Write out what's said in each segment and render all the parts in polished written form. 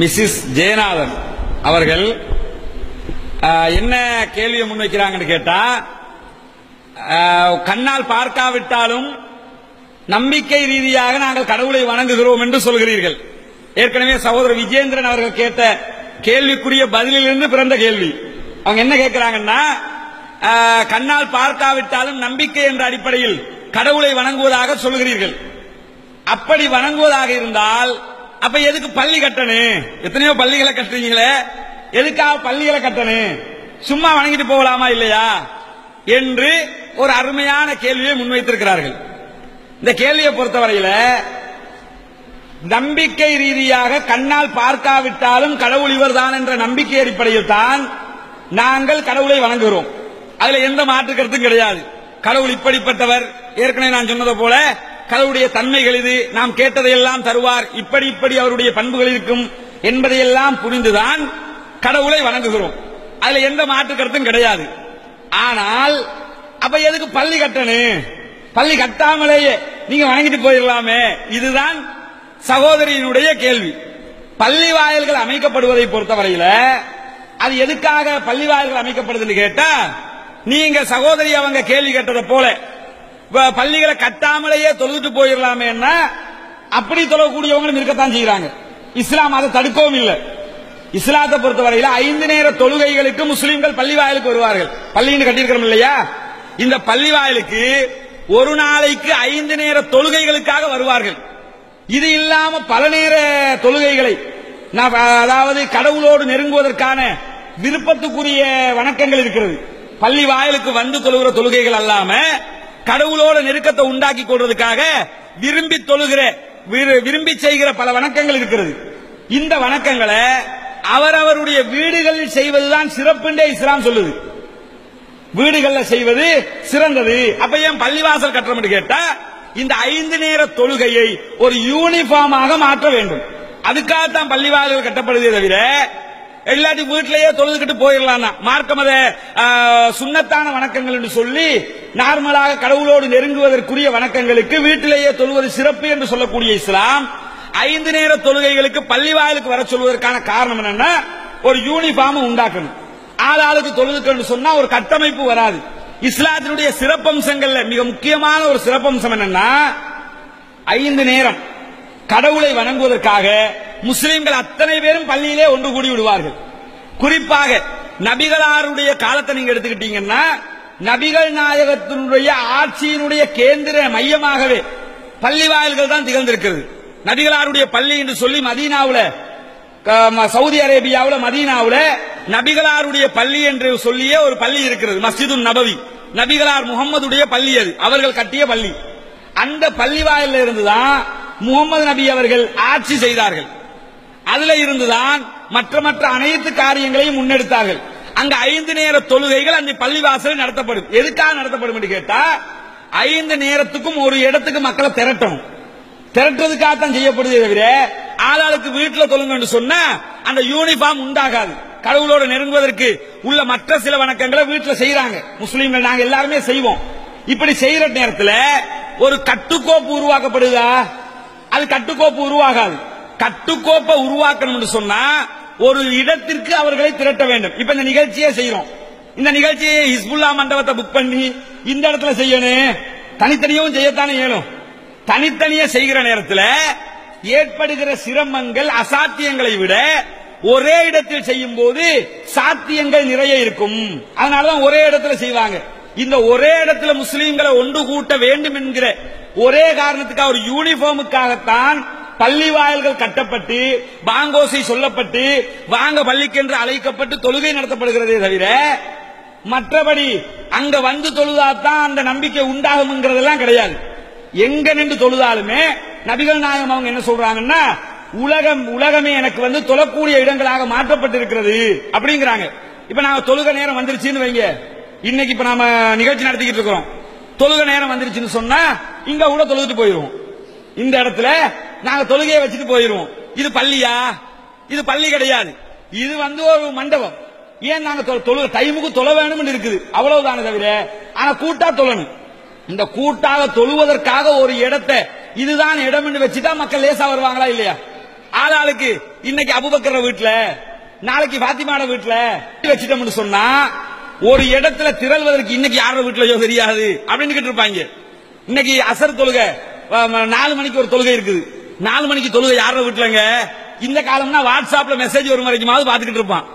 Mrs Jeyanathan அவர்கள் என்ன கேள்வியை முன்வைக்கிறாங்கன்னு கேட்டா, கண்ணால் பார்க்காவிட்டாலும் நம்பிக்கை ரீதியாக நாங்கள் கடவுளை வணங்குகிறோம் என்று சொல்கிறீர்கள். ஏற்கனவே சகோதரர் விஜேந்திரன் அவர்கள் கேட்ட கேள்விக்குரிய பதிலிலிருந்து பிறந்த கேள்வி. அவங்க என்ன கேட்கிறாங்கன்னா, கண்ணால் பார்க்காவிட்டாலும் நம்பிக்கை என்ற அடிப்படையில் கடவுளை வணங்குவதாக சொல்கிறீர்கள். அப்படி வணங்குவதாக இருந்தால் அப்ப எதுக்கு பள்ளி கட்டணும்? எத்தனையோ பள்ளிகளை கட்டுறீங்களே, எதுக்காக பள்ளிகளை கட்டணும்? சும்மா வணங்கிட்டு போகலாமா இல்லையா என்று ஒரு அருமையான கேள்வியை முன்வைத்திருக்கிறார்கள். இந்த கேள்வியை பொறுத்தவரையில நம்பிக்கை ரீதியாக கண்ணால் பார்க்காவிட்டாலும் கடவுள் இவர்தான் என்ற நம்பிக்கை அடிப்படையில் தான் நாங்கள் கடவுளை வணங்குகிறோம். அதுல எந்த மாற்று கருத்தும் கிடையாது. கடவுள் இப்படிப்பட்டவர், ஏற்கனவே நான் சொன்னது போல கடவுளுடைய தன்மைகள் இது, நாம் கேட்டதையெல்லாம் தருவார், இப்படி இப்படி அவருடைய பண்புகள் இருக்கும் என்பதையெல்லாம் புரிந்துதான் கடவுளை வணங்குகிறோம். அதுல எந்த மாற்று கருத்தும் கிடையாது. ஆனால் அப்ப எதுக்கு பள்ளி கட்டணும்? பள்ளி கட்டாமலேயே நீங்க வணங்கிட்டு போயிடலாமே, இதுதான் சகோதரியினுடைய கேள்வி. பள்ளி வாயில்கள் அமைக்கப்படுவதை பொறுத்தவரையில அது எதுக்காக பள்ளி வாயில்கள் அமைக்கப்படுதுன்னு கேட்டா, நீங்க சகோதரி அவங்க கேள்வி கேட்டதை போல பள்ளிகளை கட்டாமலேயே தொழுதுட்டு போயிடலாமே, அப்படி தொழக்கூடியவங்களும் இருக்கத்தான் செய்யறாங்க. இஸ்லாம் அதை தடுக்கவும் இல்லை. இஸ்லாத்தை பொறுத்தவரையில 5 நேர தொழுகைகளுக்கு முஸ்லிம்கள் பள்ளி வாயிலுக்கு வருவார்கள். பள்ளின்னு கட்டியிருக்கிறோம் இல்லையா, இந்த பள்ளி வாயிலுக்கு ஒரு நாளைக்கு 5 நேர தொழுகைகளுக்காக வருவார்கள். இது இல்லாம பல நேர தொழுகைகளை, அதாவது கடவுளோடு நெருங்குவதற்கான விருப்பத்துக்குரிய வணக்கங்கள் இருக்கிறது. பள்ளி வாயிலுக்கு வந்து தொழுகிற தொழுகைகள் அல்லாம கடவுளோட நெருக்கத்தை உண்டாக்கி கொள்வதற்காக விரும்பி தொழுகிற, விரும்பி செய்கிற பல வணக்கங்கள் இருக்கிறது. இந்த வணக்கங்களை அவரவருடைய வீடுகளில் செய்வதுதான் சிறப்புண்டே இஸ்லாம் சொல்லுது. வீடுகளில் செய்வது சிறந்தது. அப்ப ஏன் பள்ளிவாசல் கட்டணும் கேட்டா, இந்த 5 நேர தொழுகையை ஒரு யூனிஃபார்மாக மாற்ற வேண்டும். அதுக்காகத்தான் பள்ளிவாசல் கட்டப்படுதே தவிர எல்லாத்தையும் வீட்டிலேயே தொழுதுகிட்டு போயிடலாம். மார்க்கம் அதை சுன்னத்தான வணக்கங்கள் என்று சொல்லி நார்மலாக கடவுளோடு நெருங்குவதற்குரிய வணக்கங்களுக்கு வீட்டிலேயே தொழுவது சிறப்பு என்று சொல்லக்கூடிய இஸ்லாம் 5 நேர தொழுகைகளுக்கு பள்ளி வாயிலுக்கு வர சொல்வதற்கான காரணம் என்னன்னா, ஒரு யூனிஃபார்ம் உண்டாக்கணும். ஆளாளுக்கு தொழுதுக்கு சொன்னா ஒரு கட்டமைப்பு வராது. இஸ்லாத்தினுடைய சிறப்பம்சங்கள்ல மிக முக்கியமான ஒரு சிறப்பம்சம் என்னன்னா, 5 நேரம் கடவுளை வணங்குவதற்காக முஸ்லிம்கள் அத்தனை பேரும் பள்ளியிலே ஒன்று கூடி விடுவார்கள். குறிப்பாக நபிகளாருடைய காலத்தை நீங்க எடுத்துக்கிட்டீங்கன்னா, நபிகள் நாயகத்தினுடைய ஆட்சியினுடைய கேந்திர மையமாகவே பள்ளி வாயில்கள் தான் திகழ்ந்திருக்கிறது. நபிகளாருடைய பள்ளி என்று சொல்லி மதீனாவுல, சவுதி அரேபியாவுல மதீனாவுல நபிகளாருடைய பள்ளி என்று சொல்லியே ஒரு பள்ளி இருக்கிறது, மஸ்ஜிதுன் நபவி. நபிகளார் முகம்மதுடைய பள்ளி, அது அவர்கள் கட்டிய பள்ளி. அந்த பள்ளி வாயில இருந்துதான் முகமது நபி அவர்கள் ஆட்சி செய்தார்கள். அதுல இருந்துதான் மற்ற அனைத்து காரியங்களையும் முன்னெடுத்தார்கள். அங்க 5 நேர தொழுகைகள் அந்த பள்ளிவாசலில் நடத்தப்படும். எதுக்காக நடத்தப்படும் என்று கேட்டா, 5 நேரத்துக்கும் ஒரு இடத்துக்கு மக்களை திரட்டணும். திரட்டுறதுக்காகத்தான் செய்யப்படுதே தவிர ஆளாளுக்கு வீட்டுல தொழுங்க சொன்னா அந்த யூனிஃபார்ம் உண்டாகாது. கடவுளோடு நெருங்குவதற்கு உள்ள மற்ற சில வணக்கங்களை வீட்டுல செய்யறாங்க முஸ்லீம்கள், நாங்க எல்லாருமே செய்வோம். இப்படி செய்யற நேரத்தில் ஒரு கட்டுக்கோப்பு உருவாக்கப்படுதா? அது கட்டுக்கோப்பு உருவாகாது. கட்டுக்கோப்பை உருவாக்கணும் சொன்னா ஒரு இடத்திற்கு அவர்களை திரட்ட வேண்டும். இப்ப இந்த நிகழ்ச்சியே செய்யறோம். இந்த நிகழ்ச்சியை ஹிஸ்புல்லா மண்டபத்தை புக் பண்ணி இந்த இடத்துல செய்யணும், தனித்தனியும் செய்யத்தானே இயலும். தனித்தனியே செய்கிற நேரத்தில் ஏற்படுகிற சிரமங்கள் அசாத்தியங்களை விட ஒரே இடத்தில் செய்யும் போது சாத்தியங்கள் நிறைய இருக்கும். அதனாலதான் ஒரே இடத்துல செய்வாங்க. இந்த ஒரே இடத்துல முஸ்லீம்களை ஒன்று கூட்ட வேண்டும் என்கிற ஒரே காரணத்துக்காக, ஒரு யூனிஃபார்முக்காகத்தான் பள்ளி வாயில்கள் கட்டப்பட்டு பாங்கோசை சொல்லப்பட்டு வாங்க பள்ளிக்கு என்று அழைக்கப்பட்டு தொழுகை நடத்தப்படுகிறதே தவிர மற்றபடி அங்க வந்து தொழுதாதான் அந்த நம்பிக்கை உண்டாகும்ங்கிறதெல்லாம் கிடையாது. எங்க நின்று தொழுதாலுமே நபிகள் நாயகம் அவங்க என்ன சொல்றாங்கன்னா, உலகமே எனக்கு வந்து தொழக்கூடிய இடங்களாக மாற்றப்பட்டிருக்கிறது அப்படிங்கிறாங்க. இப்ப நாங்க தொழுக நேரம் வந்துருச்சுன்னு வைங்க, இன்னைக்கு இப்ப நாம நிகழ்ச்சி நடத்திக்கிட்டு இருக்கிறோம், தொழுக நேரம் வந்துருச்சுன்னு சொன்னா இங்க கூட தொழுதுட்டு போயிருவோம். இந்த இடத்துல நாங்க தொழுகையை வச்சுட்டு போயிருவோம். இது பள்ளியா? இது பள்ளி கிடையாது. இது வந்து ஒரு மண்டபம். ஏன் நாங்க தொழுக டைமுக்கு தொழ வேணும் இருக்குது, அவ்வளவுதானே தவிர ஆனா கூட்டா தொழணும். இந்த கூட்டாக தொழுவதற்காக ஒரு இடத்தை இதுதான் இடம் என்று வச்சுட்டா மக்கள் லேசா வருவாங்களா இல்லையா? ஆளாளுக்கு இன்னைக்கு அபூபக்கர் வீட்டுல, நாளைக்கு பாத்திமாட வீட்டுல வச்சிட்டோம்னு சொன்னா ஒரு இடத்துல திரள்வதற்கு இன்னைக்கு யார வீட்டுலயோ தெரியாது அப்படின்னு இருப்பாங்க. இன்னைக்கு அசர் தொழுகை 4 மணிக்கு ஒரு தொழுகை இருக்குது. 4 மணிக்கு தொழுகை யார வீட்டுலங்க? இந்த காலம்னா வாட்ஸ்அப்ல மெசேஜ் வரும் வரைக்குமாவது பாத்துக்கிட்டு இருப்பான்.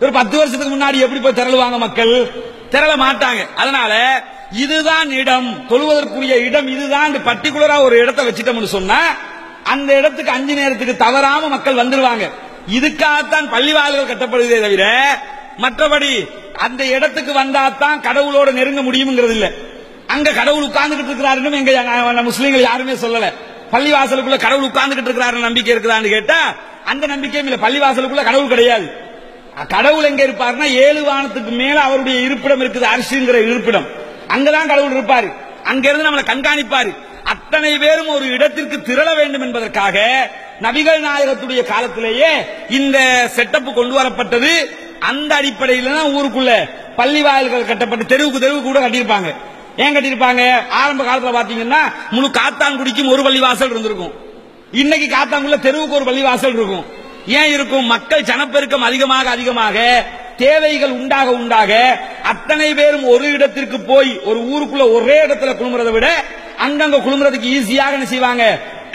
ஒரு 10 வருஷத்துக்கு முன்னாடி எப்படி போய் திரளுவாங்க மக்கள்? திரள மாட்டாங்க. அதனால இதுதான் இடம், தொழுவதற்குரிய இடம் இதுதான். பர்டிகுலரா ஒரு இடத்தை வச்சிட்டோம்னு சொன்னா அந்த இடத்துக்கு 5 நேரத்துக்கு தவறாம மக்கள் வந்துருவாங்க. இதுக்காகத்தான் பள்ளிவாசல்கள் கட்டப்படுவதே தவிர மற்றபடி அந்த இடத்துக்கு வந்தாதான் கடவுளோட நெருங்க முடியுங்கிறது இல்ல. அங்க கடவுள் உட்கார்ந்துகிட்டு இருக்கிறாருன்னு எங்க முஸ்லீம்கள் யாருமே சொல்லல. பள்ளிவாசலுக்குள்ள கடவுள் உட்கார்ந்துகிட்டு இருக்கிறாரு நம்பிக்கை இருக்குதான்னு கேட்டா அந்த நம்பிக்கையும் இல்ல. பள்ளிவாசலுக்குள்ள கடவுள் கிடையாது. கடவுள் எங்க இருப்பாருன்னா 7 வானத்துக்கு மேல அவருடைய இருப்பிடம் இருக்குது, அரிசிங்கிற இருப்பிடம். அங்கதான் கடவுள் இருப்பாரு. அங்க இருந்து நம்மளை கண்காணிப்பாரு. அத்தனை பேரும் ஒரு இடத்திற்கு திரள வேண்டும் என்பதற்காக நபிகள் நாயகத்துடைய காலத்திலேயே இந்த செட்டப் கொண்டு வரப்பட்டது. அந்த அடிப்படையில் தான் ஊருக்குள்ள பள்ளி வாயில்கள் கட்டப்பட்டு தெருவுக்கு தெருவு கூட கட்டியிருப்பாங்க. ஏன் கட்டியிருப்பாங்க? ஆரம்ப காலத்துல பாத்தீங்கன்னா முழு காத்தான்குடிக்கும் ஒரு பள்ளிவாசல் இருந்திருக்கும். இன்னைக்கு காத்தான்குள்ள தெருவுக்கு ஒரு பள்ளிவாசல் இருக்கும். ஏன் இருக்கும்? மக்கள் ஜனப்பெருக்கம் அதிகமாக அதிகமாக தேவைகள் உண்டாக உண்டாக அத்தனை பேரும் ஒரு இடத்திற்கு போய் ஒரு ஊருக்குள்ள ஒரே இடத்துல குழுமுறதை விட அங்கங்க குழுமுறதுக்கு ஈஸியாக என்ன செய்வாங்க?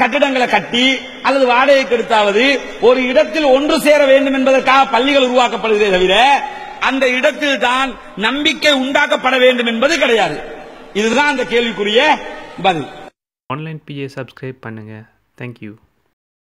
கட்டிடங்களை கட்டி அல்லது வாடகைக்கு எடுத்தாவது ஒரு இடத்தில் ஒன்று சேர வேண்டும் என்பதற்காக பள்ளிகள் உருவாக்கப்படுவதே தவிர அந்த இடத்தில் தான் நம்பிக்கை உண்டாக்கப்பட வேண்டும் என்பது கிடையாது. இதுதான் அந்த கேள்விக்குரிய பதில். ஆன்லைன் PA சப்ஸ்கிரைப் பண்ணுங்க. தேங்க்யூ.